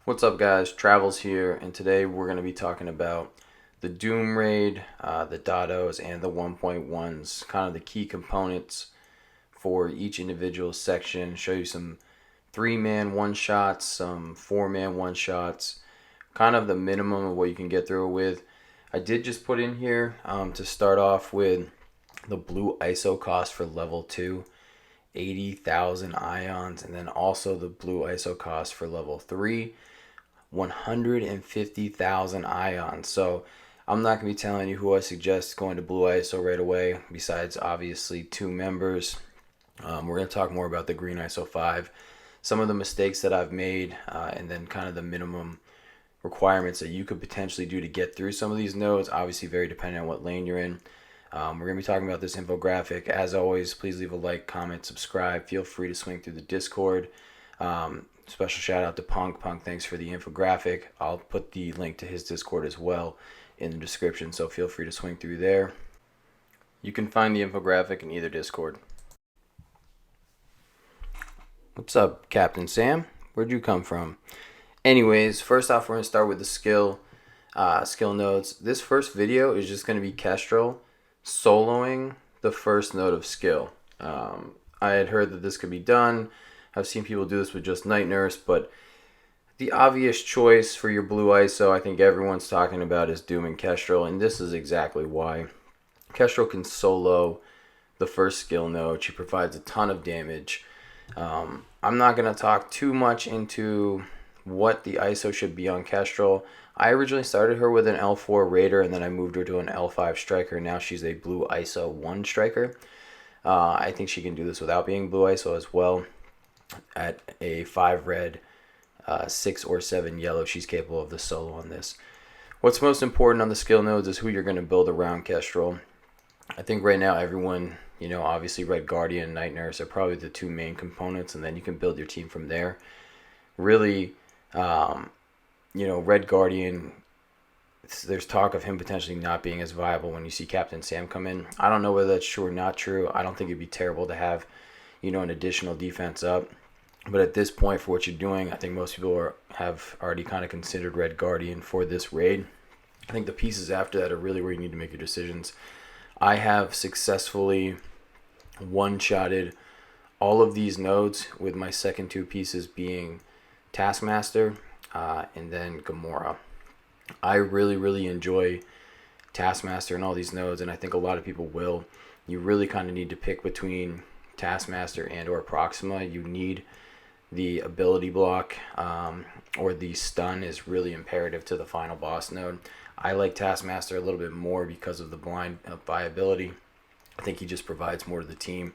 What's up guys, Travels here, and today we're going to be talking about the Doom Raid, the Dados, and the 1.1s, kind of the key components for each individual section, show you some 3-man one-shots, some 4-man one-shots, kind of the minimum of what you can get through it with. I did just put in here to start off with the Blueiso cost for level 2, 80,000 ions, and then also the Blueiso cost for level 3, 150,000 ions. So I'm not going to be telling you who I suggest going to Blueiso right away, besides obviously 2 members. We're going to talk more about the Green Iso5, some of the mistakes that I've made, and then kind of the minimum requirements that you could potentially do to get through some of these nodes, obviously very dependent on what lane you're in. We're going to be talking about this infographic. As always, please leave a like, comment, subscribe. Feel free to swing through the Discord. Special shout out to Punk. Punk, thanks for the infographic. I'll put the link to his Discord as well in the description, so feel free to swing through there. You can find the infographic in either Discord. What's up, Captain Sam? Where'd you come from? Anyways, first off, we're going to start with the skill nodes. This first video is just going to be Kestrel soloing the first node of skill. I had heard that this could be done. I've seen people do this with just Night Nurse, but the obvious choice for your Blueiso, I think everyone's talking about, is Doom and Kestrel, and this is exactly why. Kestrel can solo the first skill node. She provides a ton of damage. I'm not going to talk too much into what the ISO should be on Kestrel. I originally started her with an L4 Raider, and then I moved her to an L5 Striker. Now she's a Blueiso 1 Striker. I think she can do this without being Blueiso as well. At a 5 red, 6 or 7 yellow, she's capable of the solo on this. What's most important on the skill nodes is who you're going to build around Kestrel. I think right now everyone, obviously Red Guardian and Night Nurse are probably the 2 main components, and then you can build your team from there. Really, Red Guardian, there's talk of him potentially not being as viable when you see Captain Sam come in. I don't know whether that's true or not true. I don't think it'd be terrible to have, an additional defense up. But at this point, for what you're doing, I think most people have already kind of considered Red Guardian for this raid. I think the pieces after that are really where you need to make your decisions. I have successfully one-shotted all of these nodes, with my second 2 pieces being Taskmaster and then Gamora. I really enjoy Taskmaster and all these nodes, and I think a lot of people will. You really kind of need to pick between Taskmaster and or Proxima. You need the ability block or the stun is really imperative to the final boss node. I like Taskmaster a little bit more because of the blind viability. I think he just provides more to the team.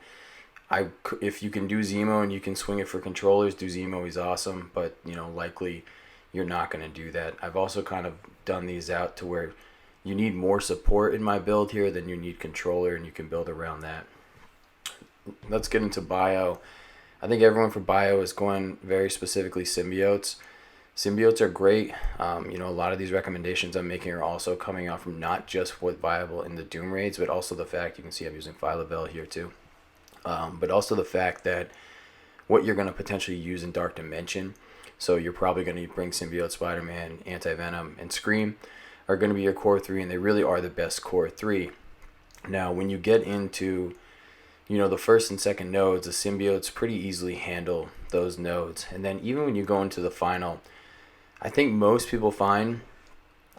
If you can do Zemo and you can swing it for controllers, do Zemo, he's awesome, but likely you're not going to do that. I've also kind of done these out to where you need more support in my build here than you need controller, and you can build around that. Let's get into Bio. I think everyone for Bio is going very specifically symbiotes. Symbiotes are great. A lot of these recommendations I'm making are also coming out from not just what's viable in the Doom raids, but also the fact, you can see I'm using Phyla Bio here too. But also the fact that what you're going to potentially use in Dark Dimension. So you're probably going to bring Symbiote, Spider-Man, Anti-Venom, and Skirm are going to be your core 3, and they really are the best core 3. Now, when you get into the first and second nodes, the symbiotes pretty easily handle those nodes. And then even when you go into the final, I think most people find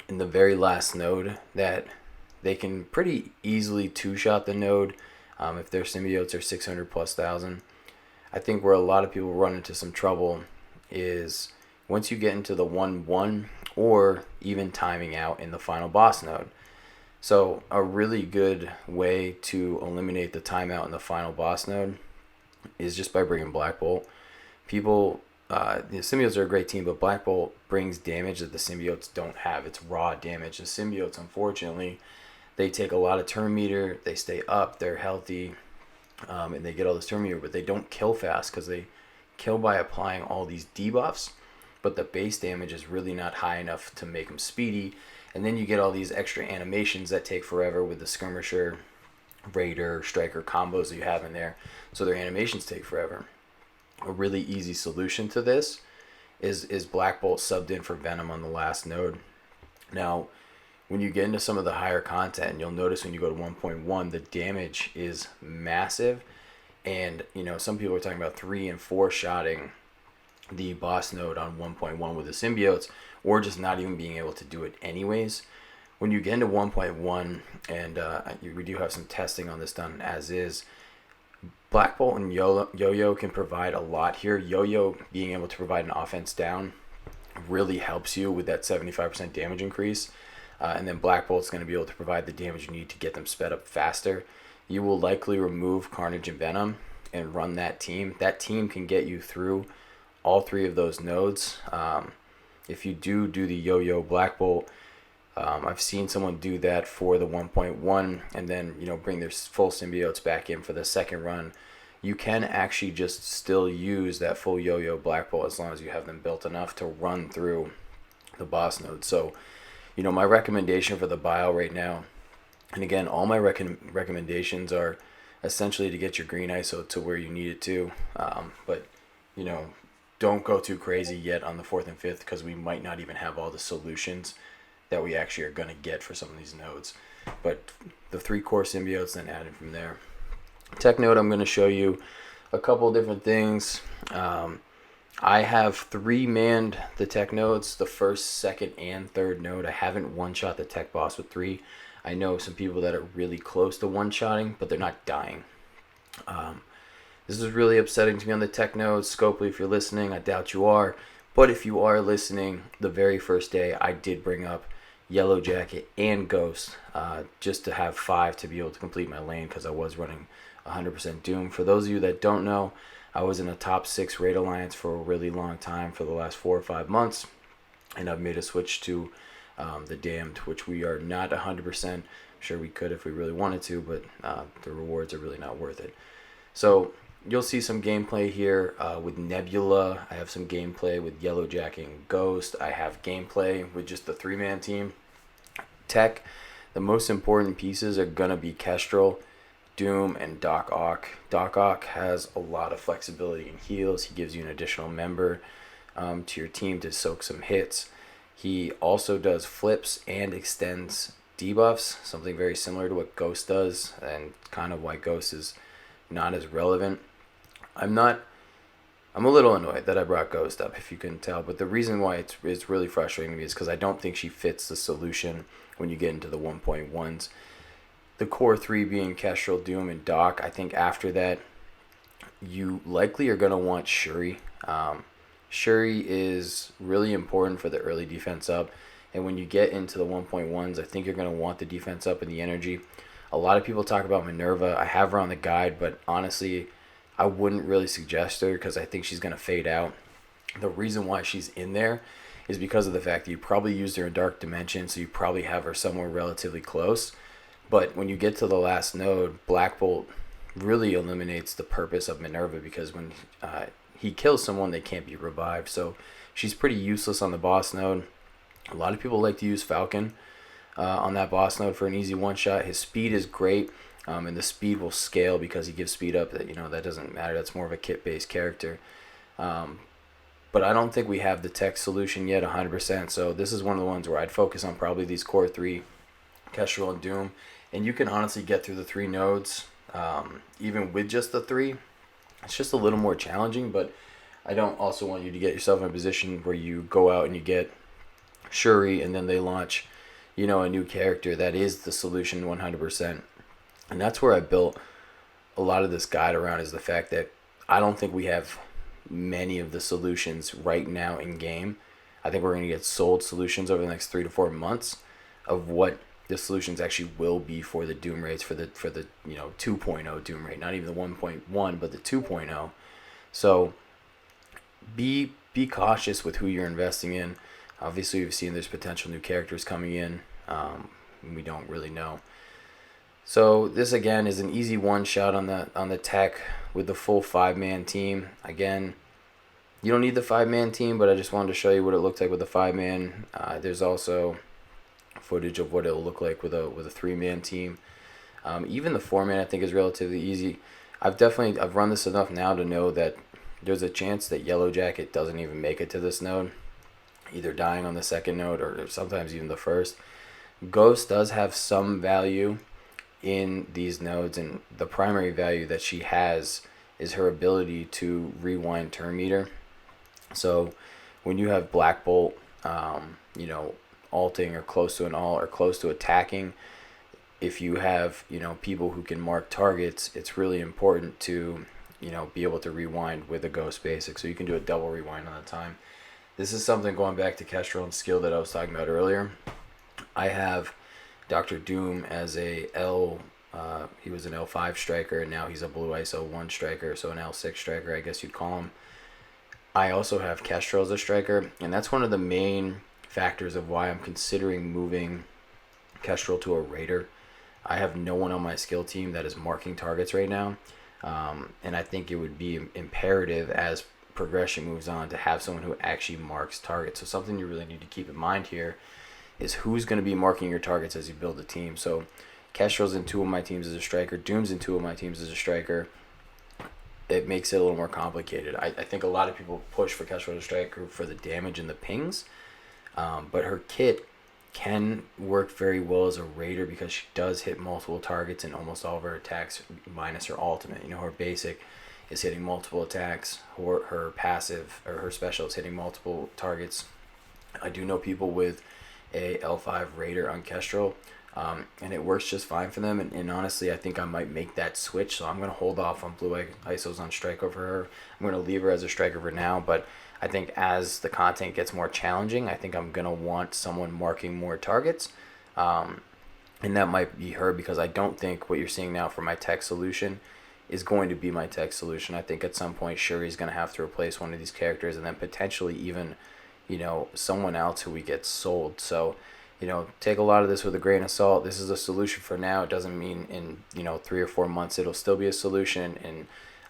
in the very last node that they can pretty easily 2-shot the node if their symbiotes are 600 plus thousand. I think where a lot of people run into some trouble is once you get into the 1-1 or even timing out in the final boss node. So a really good way to eliminate the timeout in the final boss node is just by bringing Black Bolt. People, the symbiotes are a great team, but Black Bolt brings damage that the symbiotes don't have. It's raw damage. The symbiotes, unfortunately, they take a lot of turn meter. They stay up. They're healthy, and they get all this turn meter, but they don't kill fast because they kill by applying all these debuffs. But the base damage is really not high enough to make them speedy. And then you get all these extra animations that take forever with the Skirmisher, Raider, Striker combos that you have in there. So their animations take forever. A really easy solution to this is Black Bolt subbed in for Venom on the last node. Now, when you get into some of the higher content, you'll notice when you go to 1.1, the damage is massive. And, some people are talking about 3 and 4 shotting the boss node on 1.1 with the symbiotes, or just not even being able to do it anyways. When you get into 1.1, and we do have some testing on this done as is, Black Bolt and Yo-Yo can provide a lot here. Yo-Yo being able to provide an offense down really helps you with that 75% damage increase. And then Black Bolt's going to be able to provide the damage you need to get them sped up faster. You will likely remove Carnage and Venom and run that team. That team can get you through all 3 of those nodes. If you do the Yo-Yo Black Bolt, I've seen someone do that for the 1.1 and then, bring their full symbiotes back in for the second run. You can actually just still use that full Yo-Yo Black Bolt as long as you have them built enough to run through the boss node. So, my recommendation for the bio right now, and again, all my recommendations are essentially to get your green ISO to where you need it to. But, don't go too crazy yet on the 4th and 5th because we might not even have all the solutions that we actually are going to get for some of these nodes. But the 3 core symbiotes, then added from there. Tech node, I'm going to show you a couple different things. I have 3 manned the tech nodes, the 1st, 2nd, and 3rd node. I haven't one-shot the tech boss with 3. I know some people that are really close to one-shotting, but they're not dying. This is really upsetting to me on the tech nodes. Scopely, if you're listening, I doubt you are. But if you are listening, the very first day I did bring up Yellow Jacket and Ghost just to have 5 to be able to complete my lane because I was running 100% Doom. For those of you that don't know, I was in a top 6 raid alliance for a really long time for the last 4 or 5 months, and I've made a switch to the Damned, which we are not 100%. I'm sure we could if we really wanted to, but the rewards are really not worth it. So you'll see some gameplay here with Nebula. I have some gameplay with Yellow Jacket and Ghost. I have gameplay with just the 3-man team. Tech, the most important pieces are going to be Kestrel, Doom, and Doc Ock. Doc Ock has a lot of flexibility in heals. He gives you an additional member to your team to soak some hits. He also does flips and extends debuffs, something very similar to what Ghost does, and kind of why Ghost is not as relevant. I'm a little annoyed that I brought Ghost up, if you couldn't tell, but the reason why it's really frustrating to me is because I don't think she fits the solution when you get into the 1.1s. The core 3 being Kestrel, Doom, and Doc. I think after that, you likely are going to want Shuri. Shuri is really important for the early defense up, and when you get into the 1.1s, I think you're going to want the defense up and the energy. A lot of people talk about Minerva. I have her on the guide, but honestly, I wouldn't really suggest her because I think she's going to fade out. The reason why she's in there is because of the fact that you probably used her in Dark Dimension, so you probably have her somewhere relatively close. But when you get to the last node, Black Bolt really eliminates the purpose of Minerva because when he kills someone, they can't be revived. So she's pretty useless on the boss node. A lot of people like to use Falcon on that boss node for an easy one-shot. His speed is great, and the speed will scale because he gives speed up. That doesn't matter. That's more of a kit-based character. But I don't think we have the tech solution yet 100%. So this is one of the ones where I'd focus on probably these core 3, Kestrel and Doom. And you can honestly get through the 3 nodes, even with just the 3. It's just a little more challenging, but I don't also want you to get yourself in a position where you go out and you get Shuri and then they launch, a new character that is the solution 100%. And that's where I built a lot of this guide around, is the fact that I don't think we have many of the solutions right now in game. I think we're going to get sold solutions over the next 3 to 4 months of what the solutions actually will be for the Doom rates, for the 2.0 Doom rate, not even the 1.1, but the 2.0. So be cautious with who you're investing in. Obviously, we've seen there's potential new characters coming in. We don't really know. So this again is an easy one shot on the tech with the full 5-man team. Again, you don't need the 5-man team, but I just wanted to show you what it looked like with the 5-man. There's also footage of what it'll look like with a 3-man team. Even the 4-man I think is relatively easy. I've run this enough now to know that there's a chance that Yellow Jacket doesn't even make it to this node, either dying on the second node or sometimes even the first. Ghost does have some value in these nodes, and the primary value that she has is her ability to rewind turn meter. So when you have Black Bolt, alting or close to an alt or close to attacking, if you have, people who can mark targets, it's really important to, be able to rewind with a Ghost basic. So you can do a double rewind on the time. This is something going back to Kestrel and skill that I was talking about earlier. I have Dr. Doom as he was an L5 striker, and now he's a Blueiso1 striker, so an L6 striker, I guess you'd call him. I also have Kestrel as a striker, and that's one of the main factors of why I'm considering moving Kestrel to a Raider. I have no one on my skill team that is marking targets right now, and I think it would be imperative as progression moves on to have someone who actually marks targets. So something you really need to keep in mind here is who's going to be marking your targets as you build a team. So Kestrel's in 2 of my teams as a striker. Doom's in 2 of my teams as a striker. It makes it a little more complicated. I think a lot of people push for Kestrel as a striker for the damage and the pings, but her kit can work very well as a Raider because she does hit multiple targets in almost all of her attacks minus her ultimate. Her basic is hitting multiple attacks. Her passive or her special is hitting multiple targets. I do know people with a L5 Raider on Kestrel, and it works just fine for them. And honestly, I think I might make that switch. So I'm going to hold off on Blue Iso's on strike over her. I'm going to leave her as a striker for now. But I think as the content gets more challenging, I think I'm going to want someone marking more targets. And that might be her, because I don't think what you're seeing now for my tech solution is going to be my tech solution. I think at some point Shuri's going to have to replace one of these characters, and then potentially even, someone else who we get sold. So, take a lot of this with a grain of salt. This is a solution for now. It doesn't mean in, 3 or 4 months it'll still be a solution. And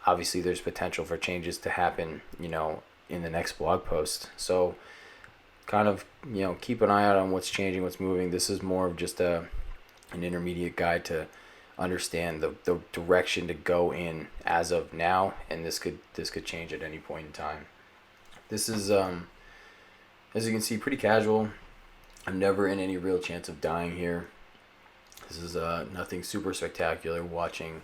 obviously there's potential for changes to happen, in the next blog post. So kind of, keep an eye out on what's changing, what's moving. This is more of just an intermediate guide to understand the direction to go in as of now. And this could change at any point in time. This is, as you can see, pretty casual. I'm never in any real chance of dying here. This is nothing super spectacular watching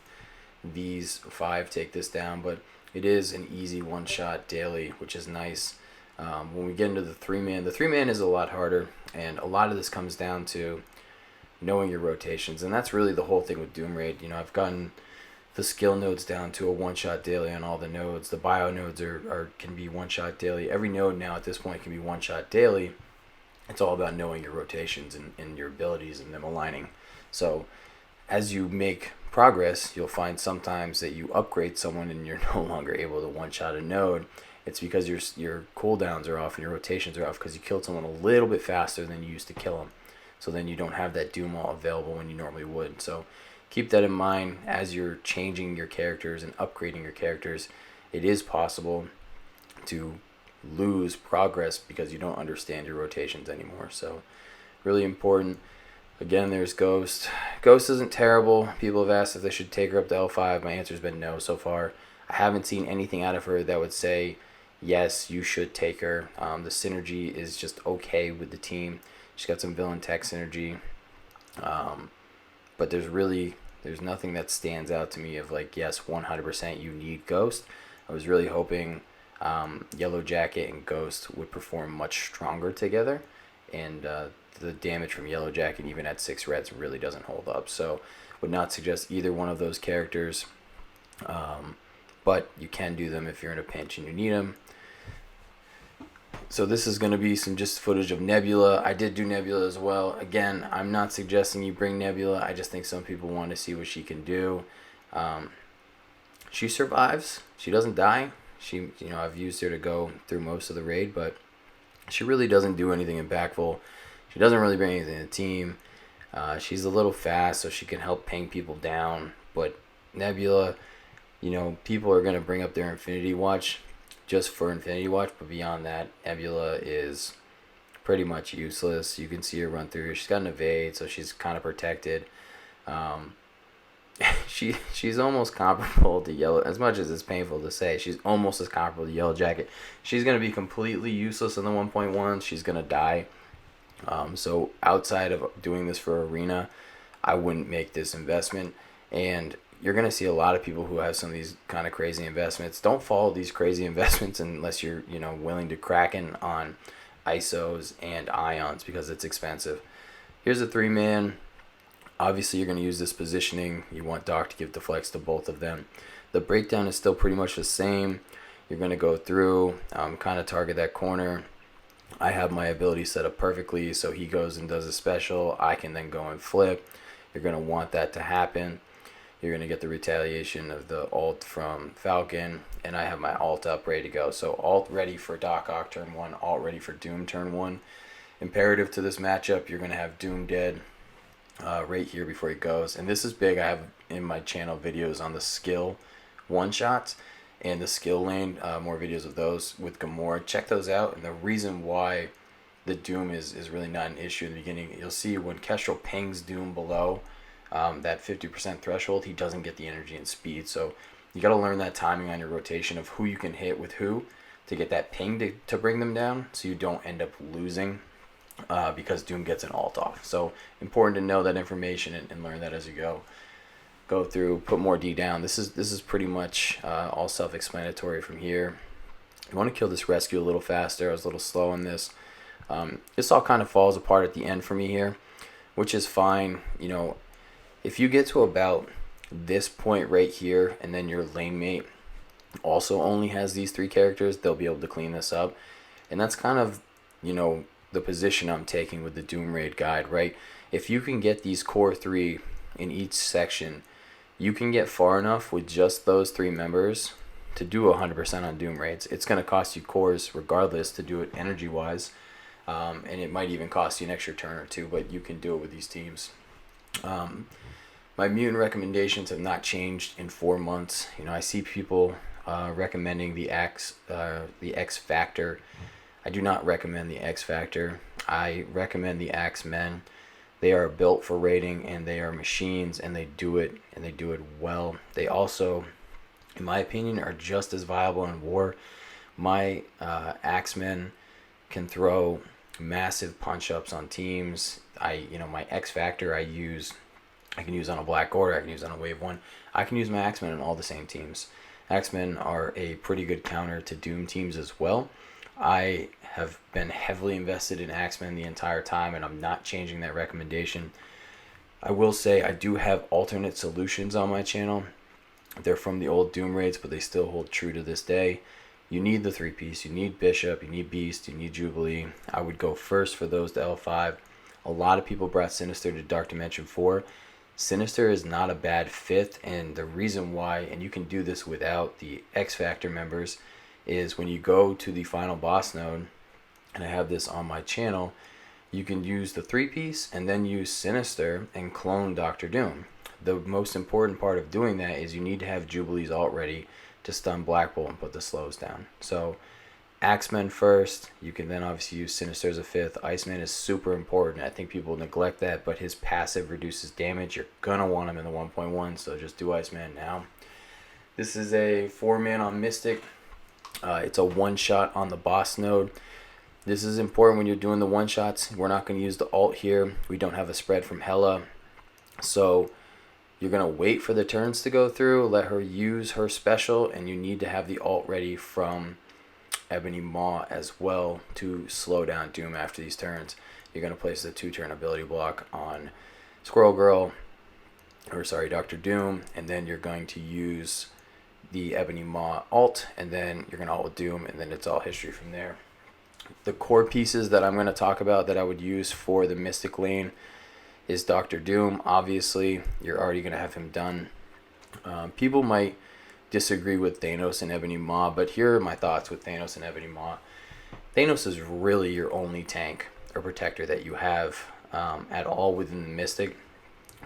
these 5 take this down, but it is an easy one-shot daily, which is nice. When we get into the 3-man, the 3-man is a lot harder, and a lot of this comes down to knowing your rotations, and that's really the whole thing with Doom Raid. I've gotten the skill nodes down to a one-shot daily on all the nodes. The bio nodes can be one-shot daily. Every node now at this point can be one-shot daily. It's all about knowing your rotations and your abilities and them aligning. So as you make progress, you'll find sometimes that you upgrade someone and you're no longer able to one-shot a node. It's because your cooldowns are off and your rotations are off because you killed someone a little bit faster than you used to kill them. So then you don't have that Doom ult available when you normally would. So keep that in mind as you're changing your characters and upgrading your characters. It is possible to lose progress because you don't understand your rotations anymore. So really important. Again, there's Ghost. Ghost isn't terrible. People have asked if they should take her up to L5. My answer's been no so far. I haven't seen anything out of her that would say, yes, you should take her. The synergy is just okay with the team. She's got some villain tech synergy. But there's nothing that stands out to me of like, yes, 100% you need Ghost. I was really hoping Yellow Jacket and Ghost would perform much stronger together, and the damage from Yellow Jacket even at 6 reds really doesn't hold up. So would not suggest either one of those characters, but you can do them if you're in a pinch and you need them. So this is going to be some just footage of Nebula. I did do Nebula as well. Again, I'm not suggesting you bring Nebula. I just think some people want to see what she can do. She survives. She doesn't die. I've used her to go through most of the raid, but she really doesn't do anything impactful. She doesn't really bring anything to the team. She's a little fast, so she can help ping people down. But Nebula, people are going to bring up their Infinity Watch just for Infinity Watch, but beyond that, Nebula is pretty much useless. You can see her run through. She's got an evade, so she's kind of protected. she's almost comparable to Yellow. As much as it's painful to say, she's almost as comparable to Yellow Jacket. She's gonna be completely useless in the 1.1. She's gonna die. So outside of doing this for Arena, I wouldn't make this investment. And you're gonna see a lot of people who have some of these kind of crazy investments. Don't follow these crazy investments unless you're willing to crack in on ISOs and ions because it's expensive. Here's a 3-man. Obviously, you're going to use this positioning. You want Doc to give deflects to both of them. The breakdown is still pretty much the same. You're going to go through, kind of target that corner. I have my ability set up perfectly, so he goes and does a special. I can then go and flip. You're going to want that to happen. You're going to get the retaliation of the ult from Falcon, and I have my ult up ready to go. So ult ready for Doc Ock turn 1, ult ready for Doom turn 1. Imperative to this matchup, you're going to have Doom dead right here before he goes. And this is big. I have in my channel videos on the skill one-shots and the skill lane, more videos of those with Gamora. Check those out. And the reason why the Doom is really not an issue in the beginning, you'll see when Kestrel pings Doom below that 50% threshold, he doesn't get the energy and speed. So you got to learn that timing on your rotation of who you can hit with who to get that ping to bring them down so you don't end up losing because Doom gets an ult off. So important to know that information and learn that as you go through. Put more D down. This is pretty much all self-explanatory from here. You want to kill this rescue a little faster. I was a little slow on this. This all kind of falls apart at the end for me here, which is fine. If you get to about this point right here and then your lane mate also only has these 3 characters, they'll be able to clean this up. And that's kind of, the position I'm taking with the Doom Raid guide, right? If you can get these core 3 in each section, you can get far enough with just those 3 members to do 100% on Doom Raids. It's going to cost you cores regardless to do it energy-wise, and it might even cost you an extra turn or 2, but you can do it with these teams. My Mutant recommendations have not changed in 4 months. I see people recommending the X Factor. I do not recommend the X Factor. I recommend the Axemen. They are built for raiding, and they are machines, and they do it well. They also, in my opinion, are just as viable in war. My Axemen can throw massive punch-ups on teams. My X Factor I can use on a Black Order, I can use on a Wave 1. I can use my Axemen on all the same teams. Axemen are a pretty good counter to Doom teams as well. I have been heavily invested in Axemen the entire time, and I'm not changing that recommendation. I will say I do have alternate solutions on my channel. They're from the old Doom raids, but they still hold true to this day. You need the 3-piece. You need Bishop. You need Beast. You need Jubilee. I would go first for those to L5. A lot of people brought Sinister to Dark Dimension 4. Sinister is not a bad fit, and the reason why, and you can do this without the X Factor members, is when you go to the final boss node, and I have this on my channel, you can use the 3-piece and then use Sinister and clone Dr. Doom. The most important part of doing that is you need to have Jubilee's ult ready to stun Black Bolt and put the slows down. So Axemen first, you can then obviously use Sinister as a 5th. Iceman is super important. I think people neglect that, but his passive reduces damage. You're going to want him in the 1.1, so just do Iceman now. This is a 4-man on Mystic. It's a 1-shot on the boss node. This is important when you're doing the 1-shots. We're not going to use the ult here. We don't have a spread from Hela. So you're going to wait for the turns to go through, let her use her special, and you need to have the ult ready from Ebony Maw as well to slow down Doom after these turns. You're going to place the 2-turn ability block on Dr. Doom, and then you're going to use the Ebony Maw ult, and then you're going to ult with Doom, and then it's all history from there. The core pieces that I'm going to talk about that I would use for the Mystic lane is Dr. Doom. Obviously, you're already going to have him done. People might disagree with Thanos and Ebony Maw, but here are my thoughts with Thanos and Ebony Maw. Thanos is really your only tank or protector that you have at all within the Mystic.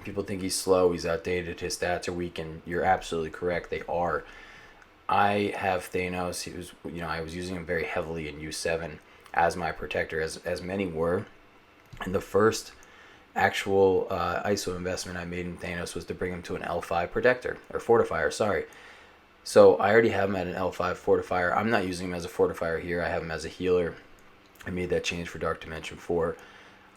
People think he's slow, he's outdated, his stats are weak, and you're absolutely correct, they are. I have Thanos. I was using him very heavily in U7 as my protector, as many were. And the first actual ISO investment I made in Thanos was to bring him to an L5 protector, or fortifier, sorry. So I already have him at an L5 fortifier. I'm not using him as a fortifier here. I have him as a healer. I made that change for Dark Dimension 4.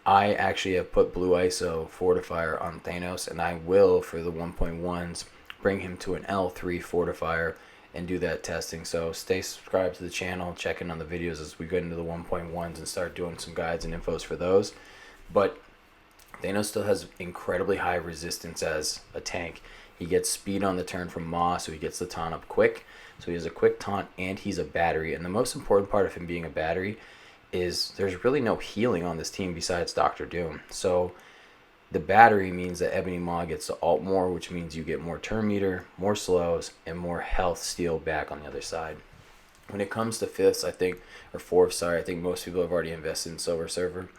I actually have put Blueiso fortifier on Thanos, and I will, for the 1.1s, bring him to an L3 fortifier and do that testing. So stay subscribed to the channel, check in on the videos as we get into the 1.1s and start doing some guides and infos for those. But Thanos still has incredibly high resistance as a tank. He gets speed on the turn from Maw, so he gets the taunt up quick. So he has a quick taunt, and he's a battery. And the most important part of him being a battery is there's really no healing on this team besides Doctor Doom. So the battery means that Ebony Maw gets to ult more, which means you get more turn meter, more slows, and more health steal back on the other side. When it comes to fifths, I think, or fourths, sorry, I think most people have already invested in Silver Surfer.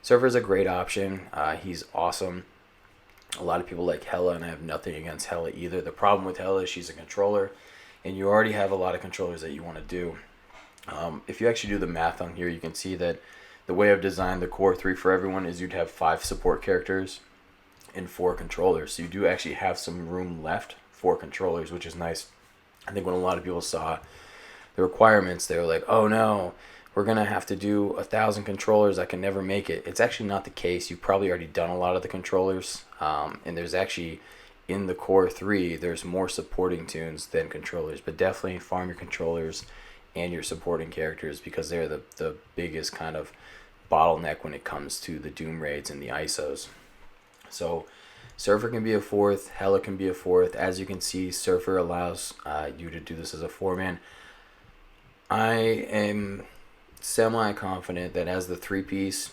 Surfer is a great option. He's awesome. A lot of people like Hela, and I have nothing against Hela either. The problem with Hela is she's a controller, and you already have a lot of controllers that you want to do. If you actually do the math on here, you can see that the way I've designed the core 3 for everyone is you'd have 5 support characters and 4 controllers. So you do actually have some room left for controllers, which is nice. I think when a lot of people saw the requirements, they were like, oh no, we're going to have to do 1,000 controllers. I can never make it. It's actually not the case. You've probably already done a lot of the controllers. And there's actually, in the core 3, there's more supporting toons than controllers. But definitely farm your controllers and your supporting characters, because they're the biggest kind of bottleneck when it comes to the Doom raids and the ISOs. So Surfer can be a 4th, Hela can be a 4th. As you can see, Surfer allows you to do this as a 4-man. I am semi-confident that as the 3-piece,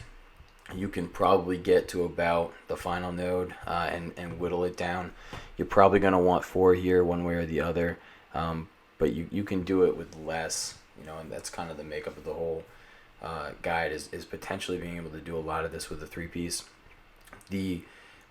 you can probably get to about the final node and whittle it down. You're probably going to want 4 here, one way or the other. But you can do it with less, and that's kind of the makeup of the whole guide is potentially being able to do a lot of this with the 3-piece. The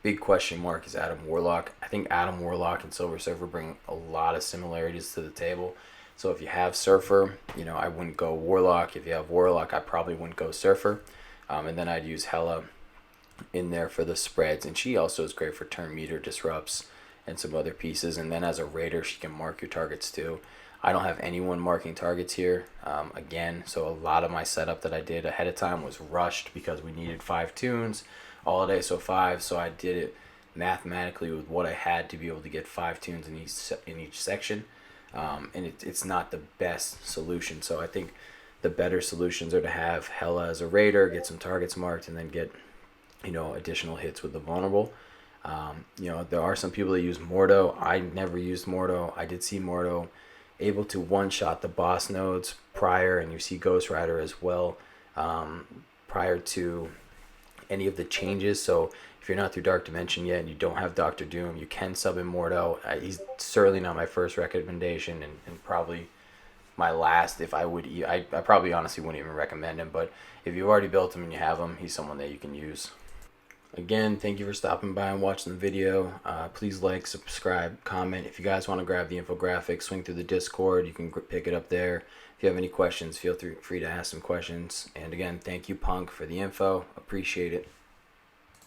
big question mark is Adam Warlock. I think Adam Warlock and Silver Surfer bring a lot of similarities to the table. So if you have Surfer, I wouldn't go Warlock. If you have Warlock, I probably wouldn't go Surfer. And then I'd use Hela in there for the spreads. And she also is great for turn meter disrupts and some other pieces. And then as a raider, she can mark your targets too. I don't have anyone marking targets here again, so a lot of my setup that I did ahead of time was rushed because we needed 5 toons, all at Iso5, so I did it mathematically with what I had to be able to get 5 toons in each section. And it's not the best solution, so I think the better solutions are to have Hela as a raider, get some targets marked, and then get additional hits with the vulnerable. There are some people that use Mordo. I never used Mordo. I did see Mordo able to one-shot the boss nodes prior, and you see Ghost Rider as well prior to any of the changes. So if you're not through Dark Dimension yet and you don't have Doctor Doom, you can sub in Mordo. He's certainly not my first recommendation, and probably my last. If I would, I probably honestly wouldn't even recommend him, but if you've already built him and you have him, he's someone that you can use. Again, thank you for stopping by and watching the video. Please like, subscribe, comment. If you guys want to grab the infographic, swing through the Discord. You can pick it up there. If you have any questions, feel free to ask some questions. And again, thank you, Punk, for the info. Appreciate it.